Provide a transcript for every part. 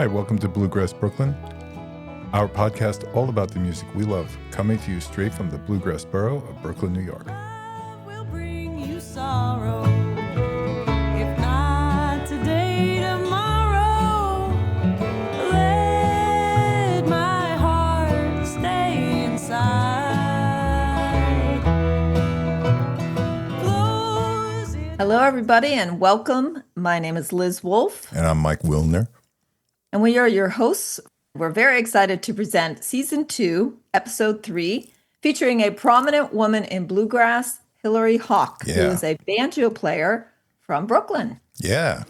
Hi, welcome to Bluegrass Brooklyn, our podcast all about the music we love, coming to you straight from the Bluegrass borough of Brooklyn, New York. Love will bring you sorrow, if not today, tomorrow. Let my heart stay inside. Close it. Hello, everybody, and welcome. My name is Liz Wolfe, And I'm Mike Wilner. and we are your hosts. We're very excited to present Season 2, Episode 3, featuring a prominent woman in bluegrass, Hillary Hawk, who Yeah. is a banjo player from Brooklyn. Yeah,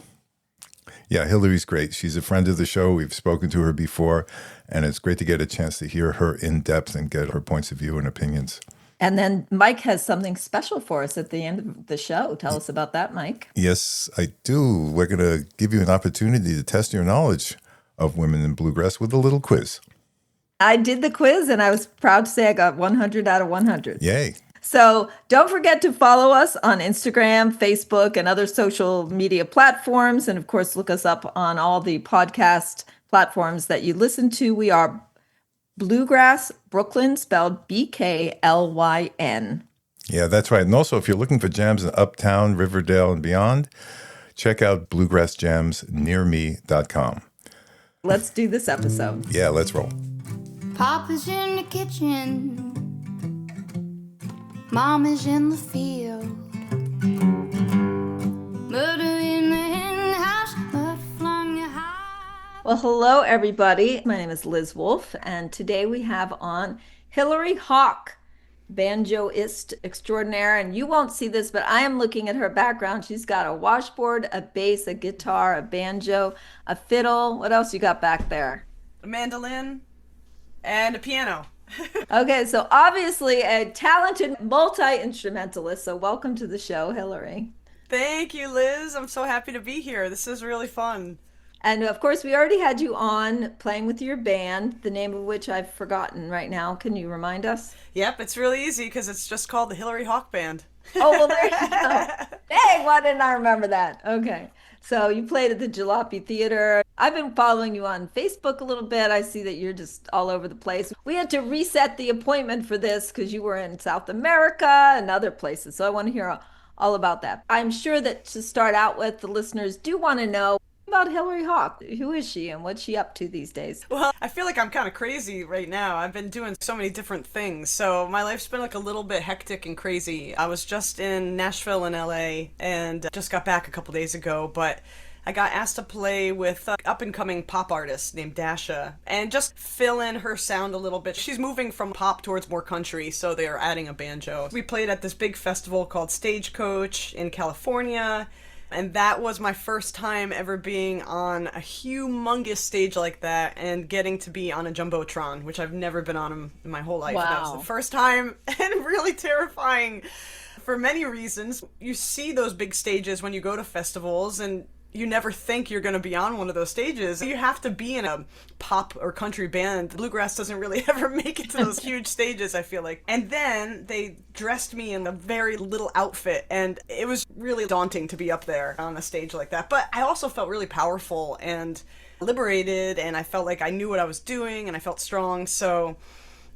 Hillary's great. She's a friend of the show. We've spoken to her before, and it's great to get a chance to hear her in depth and get her points of view and opinions. And then Mike has something special for us at the end of the show. Tell us about that, Mike. Yes, I do. We're going to give you an opportunity to test your knowledge of women in bluegrass with a little quiz. I did the quiz, and I was proud to say I got 100 out of 100. Yay. So don't forget to follow us on Instagram, Facebook, and other social media platforms. And of course, look us up on all the podcast platforms that you listen to. We are Bluegrass Brooklyn, spelled BKLYN. Yeah, that's right. And also, if you're looking for jams in Uptown, Riverdale, and beyond, check out bluegrassjamsnearme.com. Let's do this episode. Yeah, let's roll. Papa's in the kitchen, Mama's in the field, Murder in the hen house, murder flung the high. Well, hello, everybody. My name is Liz Wolfe, and today we have on Hillary Hawk, banjoist extraordinaire. And you won't see this, but I am looking at her background. She's got a washboard, a bass, a guitar, a banjo, a fiddle. What else you got back there? A mandolin, and a piano. Okay, so obviously a talented multi-instrumentalist. So welcome to the show, Hillary. Thank you, Liz. I'm so happy to be here. This is really fun. And of course, we already had you on playing with your band, the name of which I've forgotten right now. Can you remind us? Yep, it's really easy because it's just called the Hillary Hawk Band. Oh, well, there you go. Dang, why didn't I remember that? Okay. So you played at the Jalopy Theater. I've been following you on Facebook a little bit. I see that you're just all over the place. We had to reset the appointment for this because you were in South America and other places. So I want to hear all about that. I'm sure that to start out with, the listeners do want to know about Hillary Hawk. Who is she and what's she up to these days? Well, I feel like I'm kind of crazy right now. I've been doing so many different things. So my life's been like a little bit hectic and crazy. I was just in Nashville and LA and just got back a couple days ago, but I got asked to play with an up-and-coming pop artist named Dasha and just fill in her sound a little bit. She's moving from pop towards more country, so they are adding a banjo. We played at this big festival called Stagecoach in California, and that was my first time ever being on a humongous stage like that and getting to be on a Jumbotron, which I've never been on in my whole life. Wow. That was the first time and really terrifying for many reasons. You see those big stages when you go to festivals and you never think you're going to be on one of those stages. You have to be in a pop or country band. Bluegrass doesn't really ever make it to those huge stages, I feel like. And then they dressed me in a very little outfit, and it was really daunting to be up there on a stage like that. But I also felt really powerful and liberated, and I felt like I knew what I was doing, and I felt strong. So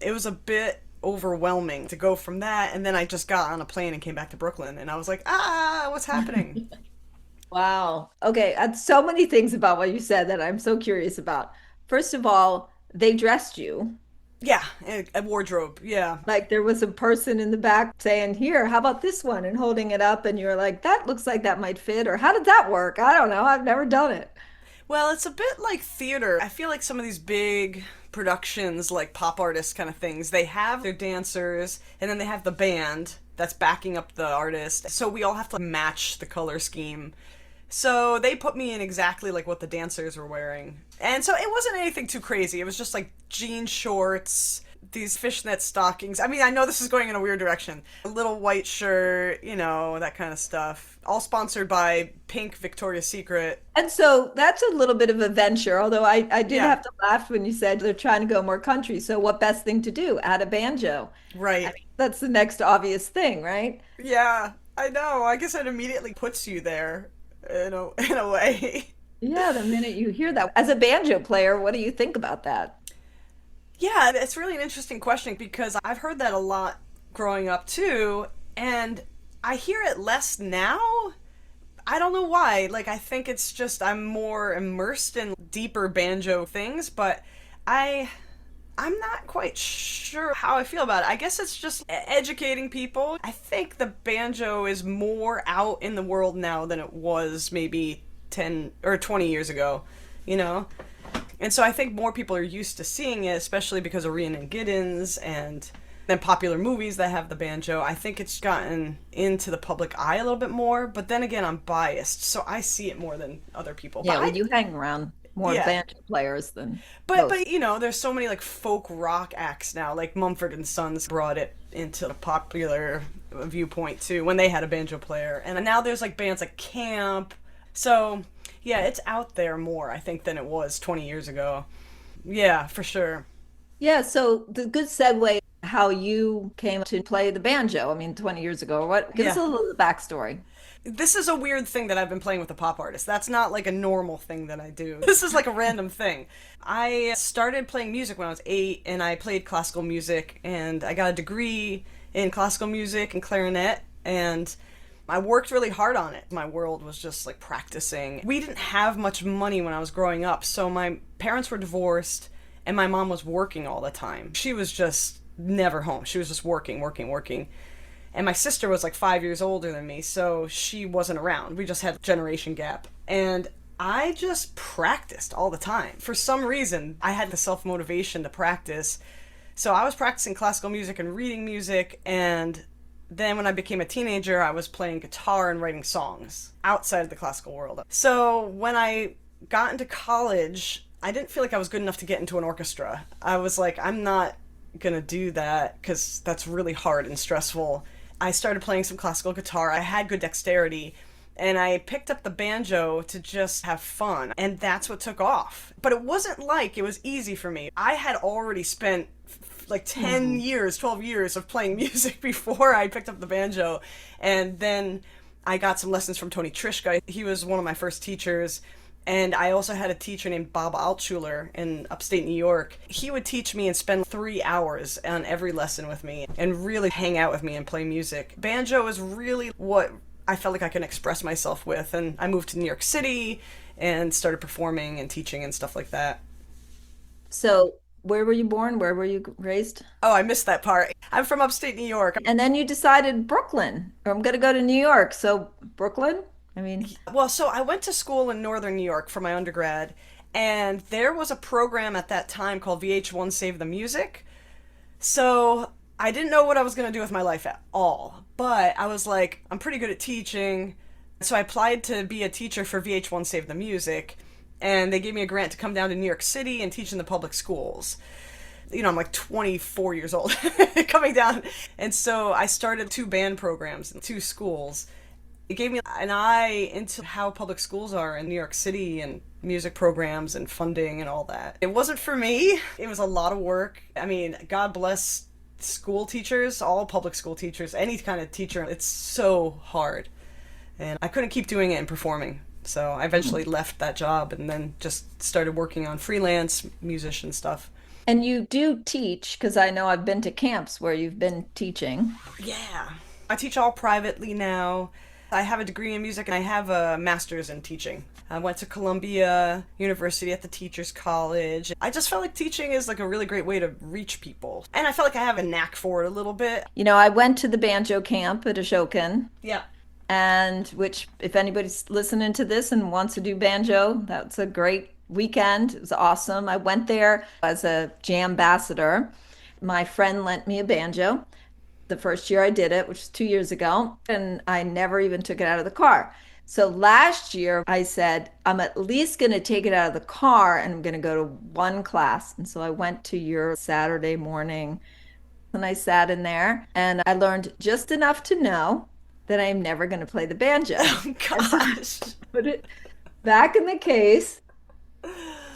it was a bit overwhelming to go from that, and then I just got on a plane and came back to Brooklyn, and I was like, what's happening? Wow. Okay. So many things about what you said that I'm so curious about. First of all, they dressed you. Yeah, a wardrobe, yeah. Like there was a person in the back saying, here, how about this one? And holding it up. And you're like, that looks like that might fit. Or how did that work? I don't know. I've never done it. Well, it's a bit like theater. I feel like some of these big productions, like pop artist kind of things, they have their dancers and then they have the band that's backing up the artist. So we all have to match the color scheme. So they put me in exactly like what the dancers were wearing. And so it wasn't anything too crazy. It was just like jean shorts, these fishnet stockings. I mean, I know this is going in a weird direction. A little white shirt, that kind of stuff. All sponsored by Pink Victoria's Secret. And so that's a little bit of a venture, although I did Yeah. have to laugh when you said they're trying to go more country. So what best thing to do? Add a banjo. Right. That's the next obvious thing, right? Yeah, I know. I guess it immediately puts you there in a way. Yeah, the minute you hear that. As a banjo player, what do you think about that? Yeah, it's really an interesting question because I've heard that a lot growing up too, and I hear it less now. I don't know why. Like, I think it's just I'm more immersed in deeper banjo things, but I I'm not quite sure how I feel about it. I guess it's just educating people. I think the banjo is more out in the world now than it was maybe 10 or 20 years ago, you know? And so I think more people are used to seeing it, especially because of Rhiannon Giddens and then popular movies that have the banjo. I think it's gotten into the public eye a little bit more, but then again, I'm biased, so I see it more than other people. Yeah, But well, you hang around more Yeah. banjo players than But most. you know, there's so many like folk rock acts now. Like Mumford and Sons brought it into the popular viewpoint too when they had a banjo player, and now there's like bands like Camp. So yeah, it's out there more I think than it was 20 years ago. Yeah, for sure. Yeah, so the good segue, how you came to play the banjo, I mean, 20 years ago, or what? Give us Yeah. a little backstory. This is a weird thing that I've been playing with a pop artist. That's not like a normal thing that I do. This is like a random thing. I started playing music when I was 8, and I played classical music, and I got a degree in classical music and clarinet, and I worked really hard on it. My world was just like practicing. We didn't have much money when I was growing up, so my parents were divorced, and my mom was working all the time. She was just never home. She was just working, working, working. And my sister was like 5 years older than me, so she wasn't around. We just had a generation gap. And I just practiced all the time. For some reason, I had the self motivation to practice. So I was practicing classical music and reading music, and then when I became a teenager, I was playing guitar and writing songs outside of the classical world. So when I got into college, I didn't feel like I was good enough to get into an orchestra. I was like, I'm not gonna do that because that's really hard and stressful. I started playing some classical guitar. I had good dexterity, and I picked up the banjo to just have fun, and that's what took off. But it wasn't like it was easy for me. I had already spent like 10 years, 12 years of playing music before I picked up the banjo, and then I got some lessons from Tony Trishka. He was one of my first teachers. And I also had a teacher named Bob Altschuler in upstate New York. He would teach me and spend 3 hours on every lesson with me and really hang out with me and play music. Banjo is really what I felt like I can express myself with. And I moved to New York City and started performing and teaching and stuff like that. So, where were you born? Where were you raised? Oh, I missed that part. I'm from upstate New York. And then you decided Brooklyn, or I'm going to go to New York. So, Brooklyn? I mean, Well, so I went to school in northern New York for my undergrad, and there was a program at that time called VH1 Save the Music. So I didn't know what I was going to do with my life at all, but I was like, I'm pretty good at teaching. So I applied to be a teacher for VH1 Save the Music, and they gave me a grant to come down to New York City and teach in the public schools. You know, I'm like 24 years old coming down. And so I started 2 band programs in 2 schools. It gave me an eye into how public schools are in New York City and music programs and funding and all that. It wasn't for me. It was a lot of work. I mean, God bless school teachers, all public school teachers, any kind of teacher. It's so hard. And I couldn't keep doing it and performing. So I eventually left that job and then just started working on freelance musician stuff. and you do teach, because I know I've been to camps where you've been teaching. Yeah. I teach all privately now. I have a degree in music and I have a master's in teaching. I went to Columbia University at the Teachers College. I just felt like teaching is like a really great way to reach people. And I felt like I have a knack for it a little bit. You know, I went to the banjo camp at Ashokan, Yeah. and which, if anybody's listening to this and wants to do banjo, that's a great weekend. It was awesome. I went there as a jam ambassador. My friend lent me a banjo the first year I did it, which was 2 years ago, and I never even took it out of the car. So last year I said, I'm at least going to take it out of the car and I'm going to go to one class. And so I went to your Saturday morning and I sat in there and I learned just enough to know that I'm never going to play the banjo. Gosh. Put it back in the case.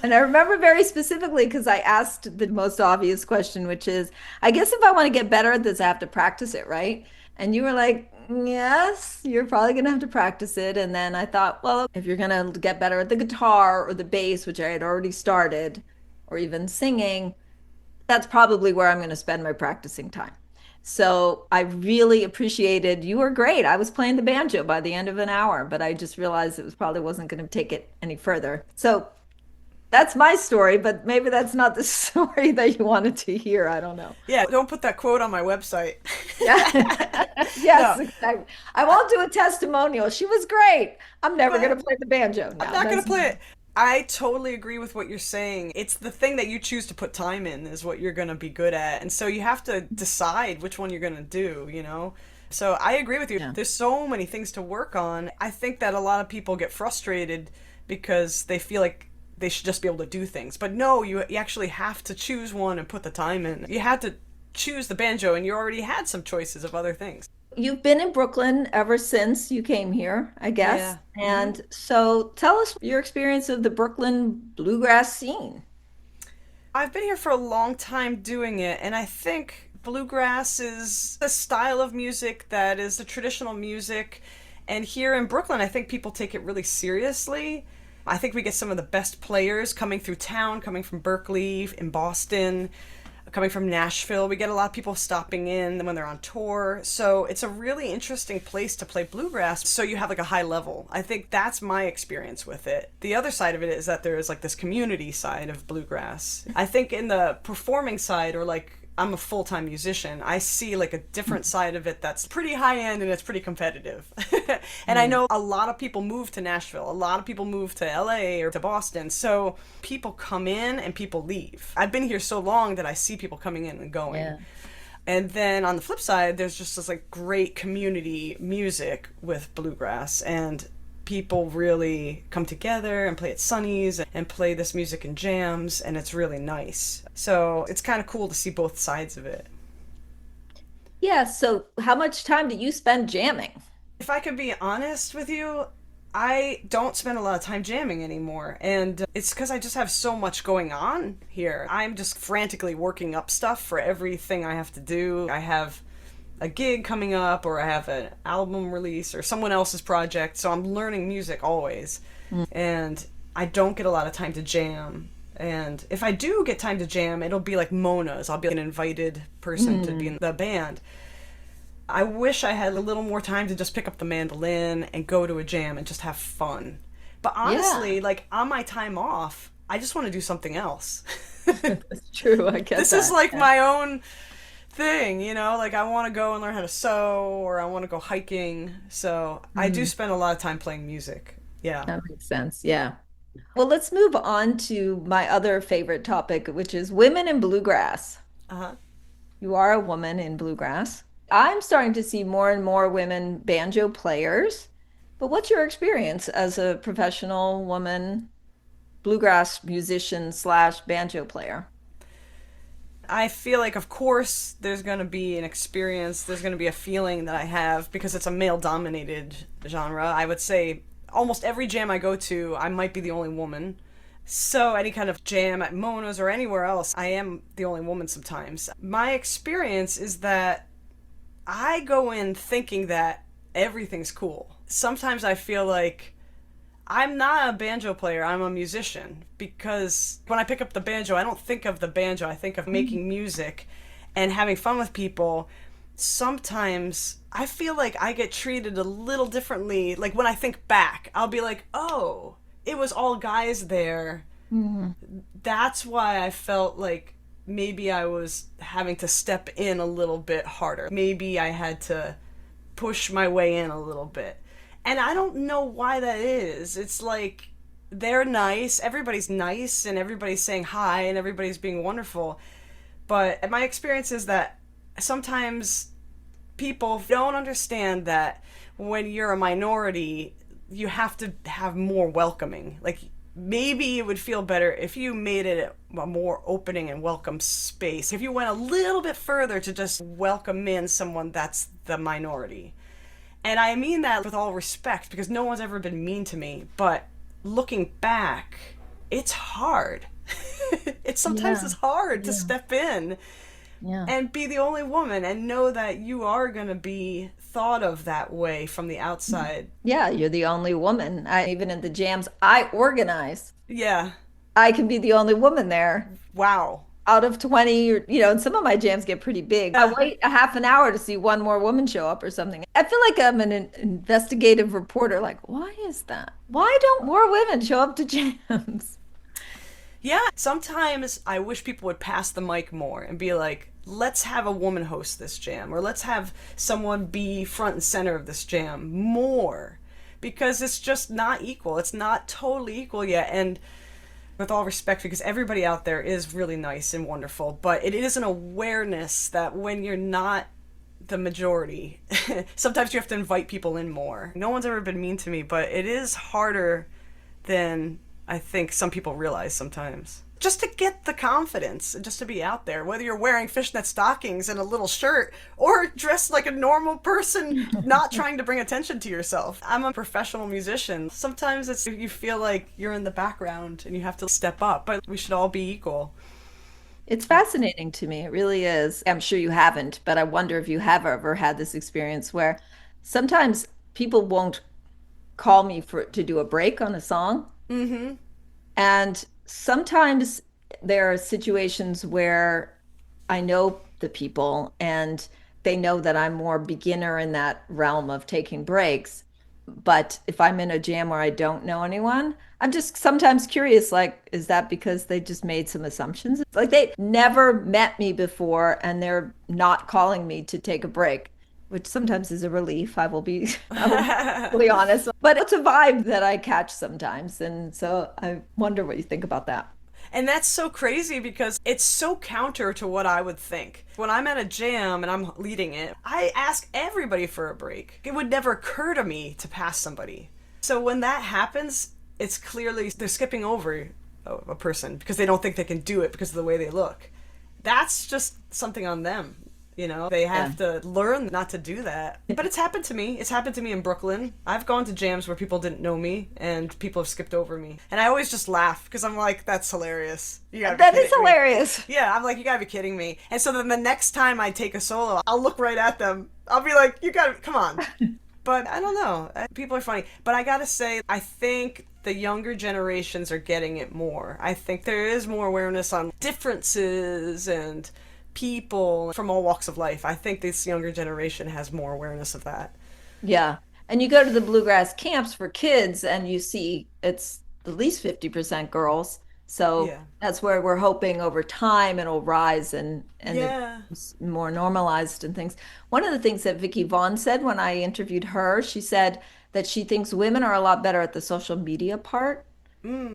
And I remember very specifically because I asked the most obvious question, which is, I guess if I want to get better at this, I have to practice it, right? And you were like, yes, you're probably going to have to practice it. And then I thought, well, if you're going to get better at the guitar or the bass, which I had already started, or even singing, that's probably where I'm going to spend my practicing time. So I really appreciated, you were great. I was playing the banjo by the end of an hour, but I just realized it was probably wasn't going to take it any further. So that's my story, but maybe that's not the story that you wanted to hear. I don't know. Yeah, don't put that quote on my website. Yeah. Yes, No, exactly. I won't do a testimonial. She was great. I'm never going to play the banjo now. I'm not going That's to play it. I totally agree with what you're saying. It's the thing that you choose to put time in is what you're going to be good at. And so you have to decide which one you're going to do, you know? So I agree with you. Yeah. There's so many things to work on. I think that a lot of people get frustrated because they feel like they should just be able to do things. But no, you actually have to choose one and put the time in. You had to choose the banjo, and you already had some choices of other things. You've been in Brooklyn ever since you came here, I guess. Yeah. And so tell us your experience of the Brooklyn bluegrass scene. I've been here for a long time doing it, and I think bluegrass is a style of music that is the traditional music. And here in Brooklyn, I think people take it really seriously. I think we get some of the best players coming through town, coming from Berkeley, in Boston, coming from Nashville. We get a lot of people stopping in when they're on tour. So it's a really interesting place to play bluegrass. So you have like a high level. I think that's my experience with it. The other side of it is that there is like this community side of bluegrass. I think in the performing side, or like I'm a full-time musician, I see like a different side of it that's pretty high end and it's pretty competitive. And I know a lot of people move to Nashville, a lot of people move to LA or to Boston. So people come in and people leave. I've been here so long that I see people coming in and going. Yeah. And then on the flip side, there's just this like great community music with bluegrass, and people really come together and play at Sonny's and play this music in jams, and it's really nice. So it's kind of cool to see both sides of it. Yeah, so how much time do you spend jamming? If I could be honest with you, I don't spend a lot of time jamming anymore, and it's because I just have so much going on here. I'm just frantically working up stuff for everything I have to do. I have a gig coming up, or I have an album release or someone else's project, so I'm learning music always. And I don't get a lot of time to jam. And if I do get time to jam, it'll be like Mona's. I'll be an invited person to be in the band. I wish I had a little more time to just pick up the mandolin and go to a jam and just have fun. But honestly, like on my time off, I just want to do something else. That's true, I guess. This is like my own thing, you know, like I want to go and learn how to sew, or I want to go hiking. So I do spend a lot of time playing music. Yeah. That makes sense. Yeah. Well, let's move on to my other favorite topic, which is women in bluegrass. Uh-huh. You are a woman in bluegrass. I'm starting to see more and more women banjo players. But what's your experience as a professional woman bluegrass musician slash banjo player? I feel like, of course, there's going to be an experience, there's going to be a feeling that I have because it's a male-dominated genre. I would say almost every jam I go to, I might be the only woman. So any kind of jam at Mona's or anywhere else, I am the only woman sometimes. My experience is that I go in thinking that everything's cool. Sometimes I feel like I'm not a banjo player, I'm a musician, because when I pick up the banjo, I don't think of the banjo, I think of making music and having fun with people. Sometimes I feel like I get treated a little differently. Like when I think back, I'll be like, oh, it was all guys there. That's why I felt like maybe I was having to step in a little bit harder. Maybe I had to push my way in a little bit. And I don't know why that is. It's like they're nice, everybody's nice, and everybody's saying hi, and everybody's being wonderful. But my experience is that sometimes people don't understand that when you're a minority, you have to have more welcoming. Like, maybe it would feel better if you made it a more opening and welcome space. If you went a little bit further to just welcome in someone that's the minority. And I mean that with all respect, because no one's ever been mean to me. But looking back, it's hard. It's sometimes it's hard to step in Yeah. and be the only woman and know that you are going to be thought of that way from the outside. Yeah, you're the only woman. Even in the jams I organize, Yeah. I can be the only woman there. Wow. Out of 20, or, and some of my jams get pretty big. I wait a half an hour to see one more woman show up or something. I feel like I'm an investigative reporter. Like, why is that? Why don't more women show up to jams? Yeah, sometimes I wish people would pass the mic more and be like, let's have a woman host this jam, or let's have someone be front and center of this jam more, because it's just not equal. It's not totally equal yet. And with all respect, because everybody out there is really nice and wonderful, but it is an awareness that when you're not the majority, sometimes you have to invite people in more. No one's ever been mean to me, but it is harder than I think some people realize sometimes. Just to get the confidence and just to be out there, whether you're wearing fishnet stockings and a little shirt or dressed like a normal person, not trying to bring attention to yourself. I'm a professional musician. Sometimes you feel like you're in the background and you have to step up, but we should all be equal. It's fascinating to me. It really is. I'm sure you haven't, but I wonder if you have ever had this experience where sometimes people won't call me to do a break on a song. Mm-hmm. And sometimes there are situations where I know the people and they know that I'm more beginner in that realm of taking breaks. But if I'm in a jam where I don't know anyone, I'm just sometimes curious, like, is that because they just made some assumptions? Like they never met me before and they're not calling me to take a break, which sometimes is a relief. I will be honest. But it's a vibe that I catch sometimes. And so I wonder what you think about that. And that's so crazy because it's so counter to what I would think. When I'm at a jam and I'm leading it, I ask everybody for a break. It would never occur to me to pass somebody. So when that happens, it's clearly they're skipping over a person because they don't think they can do it because of the way they look. That's just something on them. They have to learn not to do that. But it's happened to me. It's happened to me in Brooklyn. I've gone to jams where people didn't know me and people have skipped over me. And I always just laugh because I'm like, that's hilarious. That is hilarious. Yeah, I'm like, you gotta be kidding me. And so then the next time I take a solo, I'll look right at them. I'll be like, you gotta, come on. But I don't know. People are funny. But I gotta say, I think the younger generations are getting it more. I think there is more awareness on differences and people from all walks of life. I think this younger generation has more awareness of that. Yeah. And you go to the bluegrass camps for kids and you see it's at least 50% girls. So Yeah. that's where we're hoping over time it'll rise and Yeah. it's more normalized and things. One of the things that Vicky Vaughn said when I interviewed her, she said that she thinks women are a lot better at the social media part.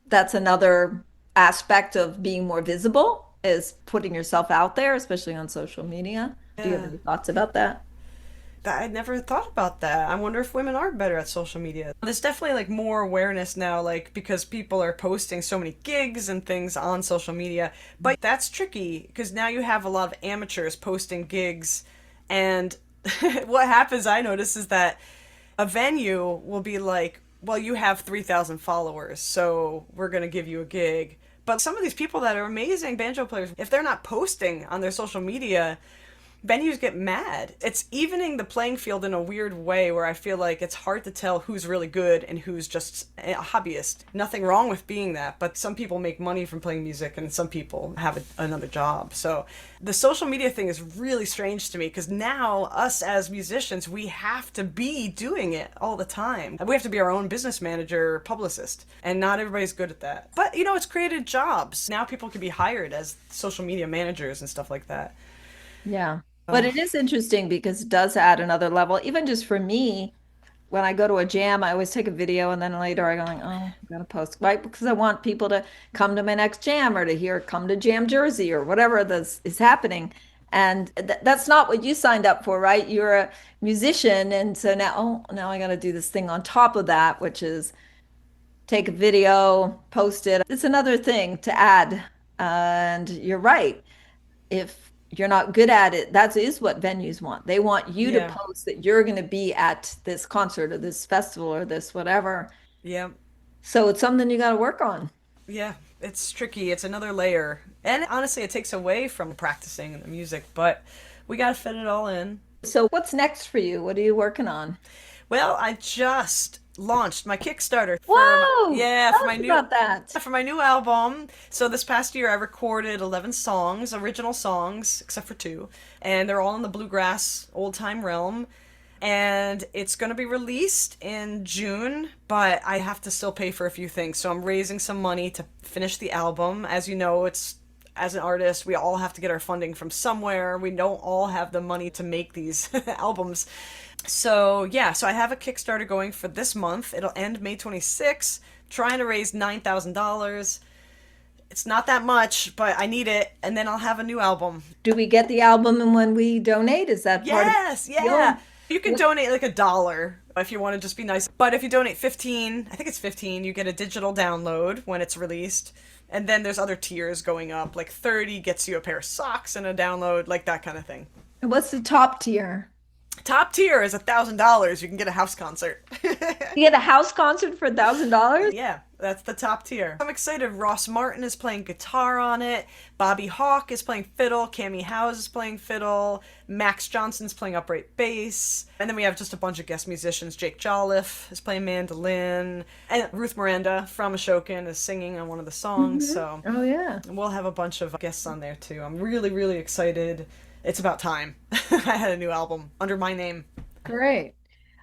That's another aspect of being more visible is putting yourself out there, especially on social media. Do you have Yeah. any thoughts about that? I'd never thought about that. I wonder if women are better at social media. There's definitely like more awareness now, like because people are posting so many gigs and things on social media. But that's tricky because now you have a lot of amateurs posting gigs. And what happens, I notice, is that a venue will be like, well, you have 3,000 followers, so we're going to give you a gig. But some of these people that are amazing banjo players, if they're not posting on their social media, venues get mad. It's evening the playing field in a weird way where I feel like it's hard to tell who's really good and who's just a hobbyist. Nothing wrong with being that, but some people make money from playing music and some people have another job. So the social media thing is really strange to me because now us as musicians, we have to be doing it all the time. We have to be our own business manager, publicist, and not everybody's good at that. But it's created jobs. Now people can be hired as social media managers and stuff like that. Yeah. But it is interesting because it does add another level. Even just for me, when I go to a jam, I always take a video and then later I go like, oh, I gotta post, right? Because I want people to come to my next jam or to come to Jam Jersey or whatever this is happening. And that's not what you signed up for, right? You're a musician. And so now I gotta do this thing on top of that, which is take a video, post it. It's another thing to add. And you're right. If you're not good at it, that is what venues want. They want you to post that you're going to be at this concert or this festival or this whatever. Yeah. So it's something you got to work on. Yeah, it's tricky. It's another layer. And honestly, it takes away from practicing the music, but we got to fit it all in. So what's next for you? What are you working on? Well, I just launched my Kickstarter Whoa! for Tell my us new about that. for my new album. So this past year I recorded 11 songs, original songs, except for two, and they're all in the bluegrass old-time realm. And it's going to be released in June, but I have to still pay for a few things. So I'm raising some money to finish the album. As you know, it's as an artist, we all have to get our funding from somewhere. We don't all have the money to make these albums. So, yeah, so I have a Kickstarter going for this month. It'll end May 26th. Trying to raise $9,000. It's not that much, but I need it, and then I'll have a new album. Do we get the album and when we donate? Is that part of Yes, yeah. You can donate like $1 if you want to just be nice. But if you donate 15, I think it's 15, you get a digital download when it's released. And then there's other tiers going up. Like 30 gets you a pair of socks and a download, like that kind of thing. What's the top tier? Top tier is $1,000. You can get a house concert. You get a house concert for $1,000? Yeah, that's the top tier. I'm excited. Ross Martin is playing guitar on it. Bobby Hawk is playing fiddle. Cami Howes is playing fiddle. Max Johnson's playing upright bass. And then we have just a bunch of guest musicians. Jake Jolliffe is playing mandolin. And Ruth Miranda from Ashokan is singing on one of the songs. So Oh, yeah. we'll have a bunch of guests on there too. I'm really, really excited. It's about time. I had a new album under my name. Great.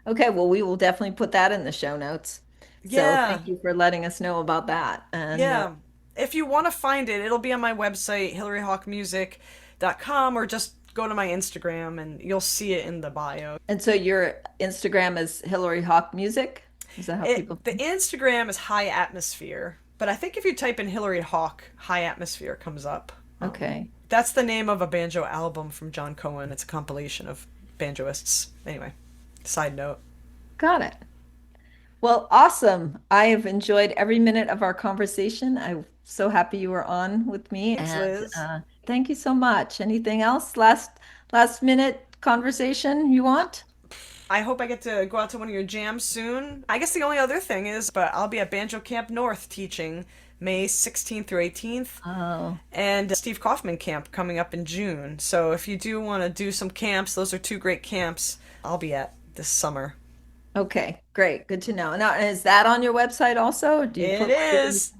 Okay, well, we will definitely put that in the show notes. So Yeah. thank you for letting us know about that. And Yeah. If you want to find it, it'll be on my website, hillaryhawkmusic.com, or just go to my Instagram and you'll see it in the bio. and so your Instagram is Hillary Hawk Music? Is that how people? The Instagram is High Atmosphere, but I think if you type in Hillary Hawk, High Atmosphere comes up. Okay. That's the name of a banjo album from John Cohen. It's a compilation of banjoists. Anyway, side note. Got it. Well, awesome. I have enjoyed every minute of our conversation. I'm so happy you were on with me. Thanks, And Liz. thank you so much. Anything else? Last minute conversation you want? I hope I get to go out to one of your jams soon. I guess the only other thing is, but I'll be at Banjo Camp North teaching May 16th through 18th. Oh, And Steve Kaufman Camp coming up in June. So if you do want to do some camps, those are two great camps I'll be at this summer. okay. Great. Good to know. Now, is that on your website also? Or do you It put- is.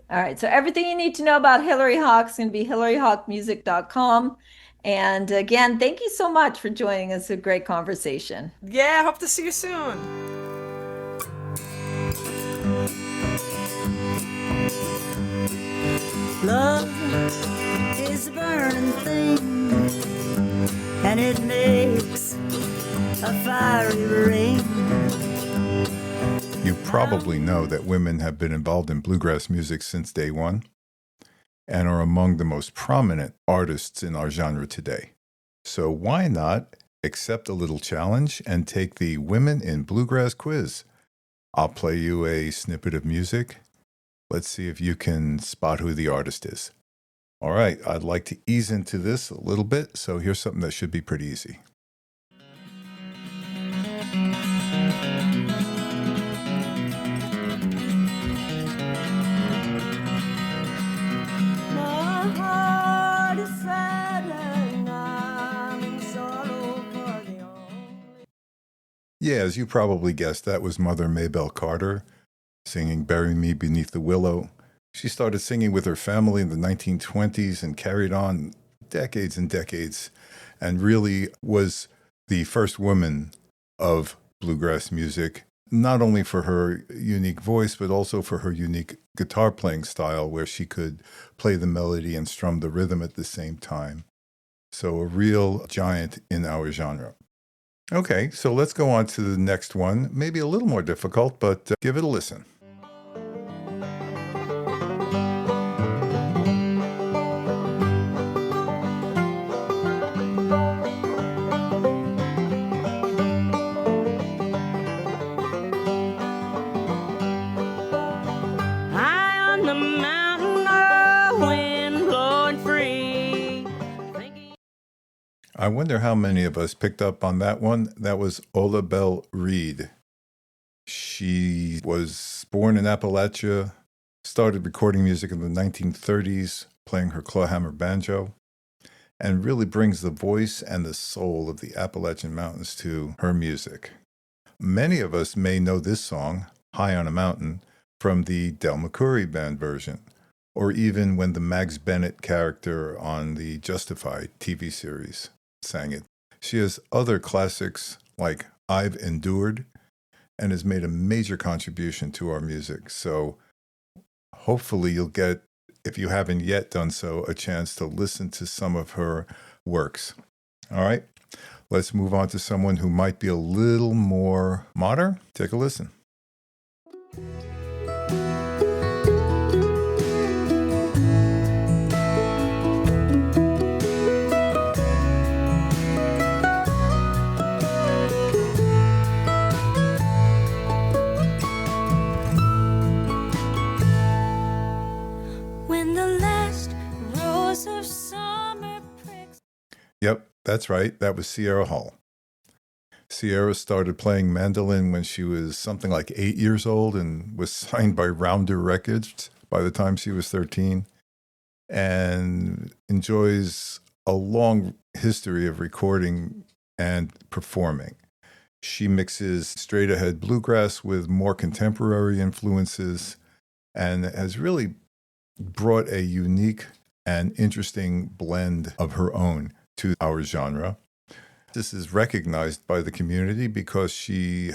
All right. So everything you need to know about Hillary Hawk is going to be hillaryhawkmusic.com. And again, thank you so much for joining us. A great conversation. Yeah, hope to see you soon. Love is a burning thing, and it makes a fiery ring. You probably know that women have been involved in bluegrass music since day one and are among the most prominent artists in our genre today. So why not accept a little challenge and take the Women in Bluegrass quiz? I'll play you a snippet of music. Let's see if you can spot who the artist is. All right, I'd like to ease into this a little bit, so here's something that should be pretty easy. My heart is sad and I'm in sorrow for the only. Yeah, as you probably guessed, that was Mother Maybelle Carter singing Bury Me Beneath the Willow. She started singing with her family in the 1920s and carried on decades and decades, and really was the first woman of bluegrass music, not only for her unique voice, but also for her unique guitar playing style, where she could play the melody and strum the rhythm at the same time. So a real giant in our genre. Okay, so let's go on to the next one. Maybe a little more difficult, but give it a listen. High on the mountain, the wind blowing free. Thinking I wonder how many of us picked up on that one. That was Ola Belle Reed. She was born in Appalachia, Started recording music in the 1930s, playing her clawhammer banjo, and really brings the voice and the soul of the Appalachian Mountains to her music. Many of us may know this song, High on a Mountain, from the Del McCoury Band version, or even when the Mags Bennett character on the Justified TV series sang it. She has other classics like I've Endured, and has made a major contribution to our music. So hopefully you'll get, if you haven't yet done so, a chance to listen to some of her works. All right, let's move on to someone who might be a little more modern. Take a listen. When the last rose of summer pricks. Yep, that's right. That was Sierra Hull. Sierra started playing mandolin when she was something like 8 years old and was signed by Rounder Records by the time she was 13, and enjoys a long history of recording and performing. She mixes straight ahead bluegrass with more contemporary influences and has really brought a unique and interesting blend of her own to our genre. This is recognized by the community because she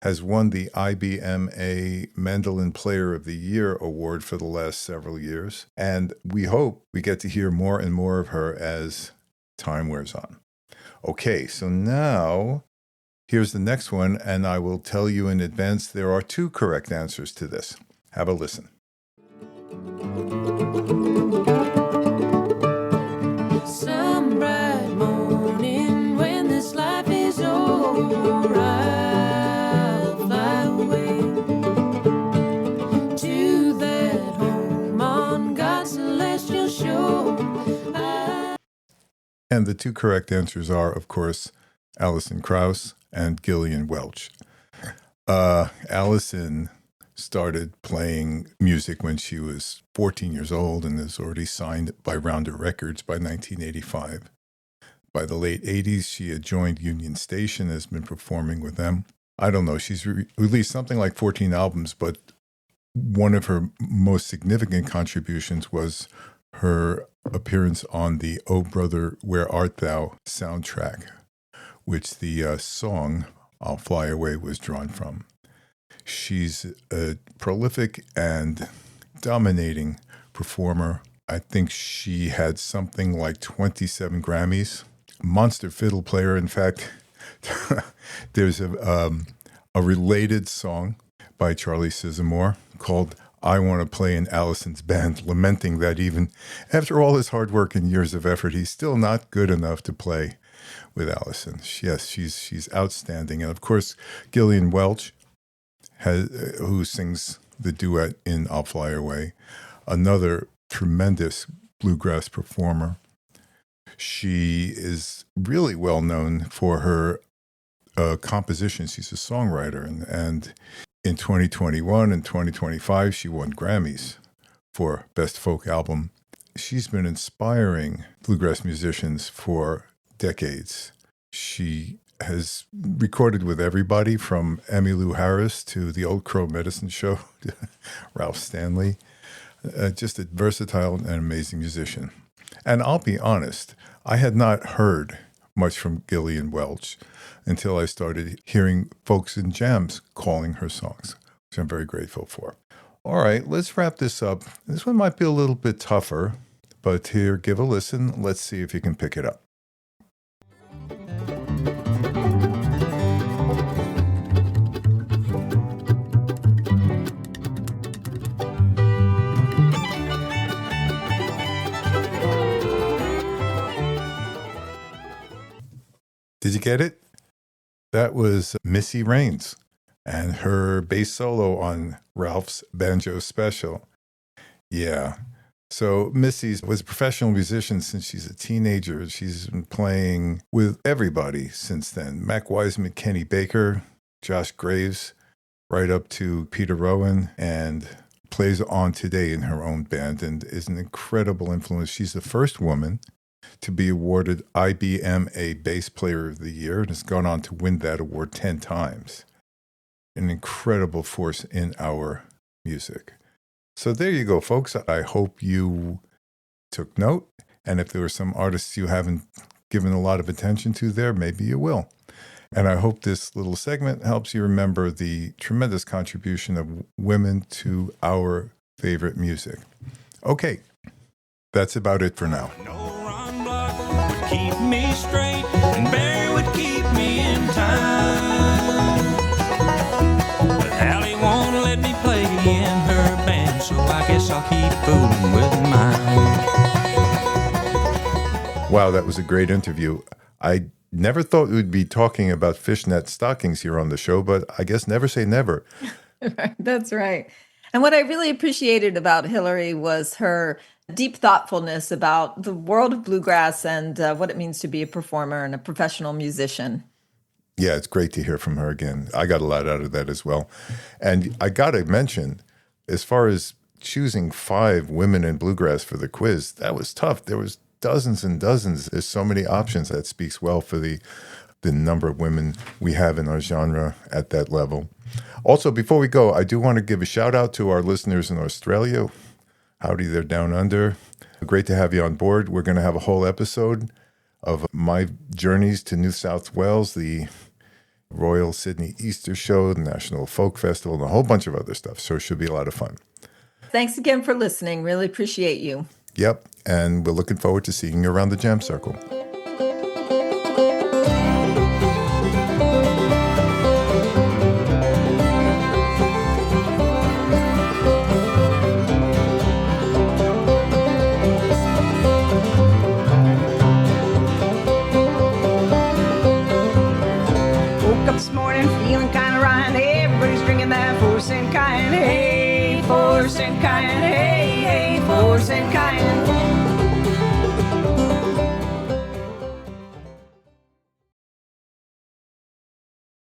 has won the IBMA Mandolin Player of the Year award for the last several years. And we hope we get to hear more and more of her as time wears on. Okay, so now here's the next one, and I will tell you in advance there are 2 correct answers to this. Have a listen. Some bright morning when this life is over, I'll fly away to that home on God's celestial shore. And the 2 correct answers are, of course, Alison Krauss and Gillian Welch. Alison started playing music when she was 14 years old and is already signed by Rounder Records by 1985. By the late 80s, she had joined Union Station and has been performing with them. I don't know, she's released something like 14 albums, but one of her most significant contributions was her appearance on the Oh Brother, Where Art Thou soundtrack, which the song I'll Fly Away was drawn from. She's a prolific and dominating performer. I think she had something like 27 Grammys. Monster fiddle player. In fact, there's a related song by Charlie Sizemore called I Want to Play in Alison's Band, lamenting that even after all his hard work and years of effort, he's still not good enough to play with Alison. Yes, she's outstanding. And of course, Gillian Welch, who sings the duet in I'll Fly Away, another tremendous bluegrass performer. She is really well known for her composition. She's a songwriter, and in 2021 and 2025, she won Grammys for Best Folk Album. She's been inspiring bluegrass musicians for decades. She has recorded with everybody from Emmylou Harris to the Old Crow Medicine Show, to Ralph Stanley. Just a versatile and amazing musician. And I'll be honest, I had not heard much from Gillian Welch until I started hearing folks in jams calling her songs, which I'm very grateful for. All right, let's wrap this up. This one might be a little bit tougher, but here, give a listen. Let's see if you can pick it up. Did you get it? That was Missy Raines and her bass solo on Ralph's Banjo Special. Yeah. So Missy was a professional musician since she's a teenager. She's been playing with everybody since then. Mac Wiseman, Kenny Baker, Josh Graves, right up to Peter Rowan and plays on today in her own band and is an incredible influence. She's the first woman to be awarded IBMA Bass Player of the Year and has gone on to win that award 10 times. An incredible force in our music. So there you go, folks. I hope you took note. And if there were some artists you haven't given a lot of attention to there, maybe you will. And I hope this little segment helps you remember the tremendous contribution of women to our favorite music. Okay, that's about it for now. No Ron Block would keep me straight, and Barry would keep me in time. But Allie won't let me play in her band, so I guess I'll keep fooling with mine. Wow, that was a great interview. I never thought we'd be talking about fishnet stockings here on the show, but I guess never say never. That's right. And what I really appreciated about Hillary was her deep thoughtfulness about the world of bluegrass and what it means to be a performer and a professional musician. Yeah, it's great to hear from her again. I got a lot out of that as well. And I got to mention, as far as choosing 5 women in bluegrass for the quiz, that was tough. There was dozens and dozens. There's so many options. That speaks well for the number of women we have in our genre at that level. Also, before we go, I do want to give a shout out to our listeners in Australia. Howdy there down under. Great to have you on board. We're going to have a whole episode of my journeys to New South Wales, the Royal Sydney Easter Show, the National Folk Festival, and a whole bunch of other stuff. So it should be a lot of fun. Thanks again for listening. Really appreciate you. Yep, and we're looking forward to seeing you around the Jam Circle. Woke up this morning feeling kind of rotten. Everybody's drinking that 4 cent kind. Hey, 4 cent kind. Hey, hey, 4 cent kind.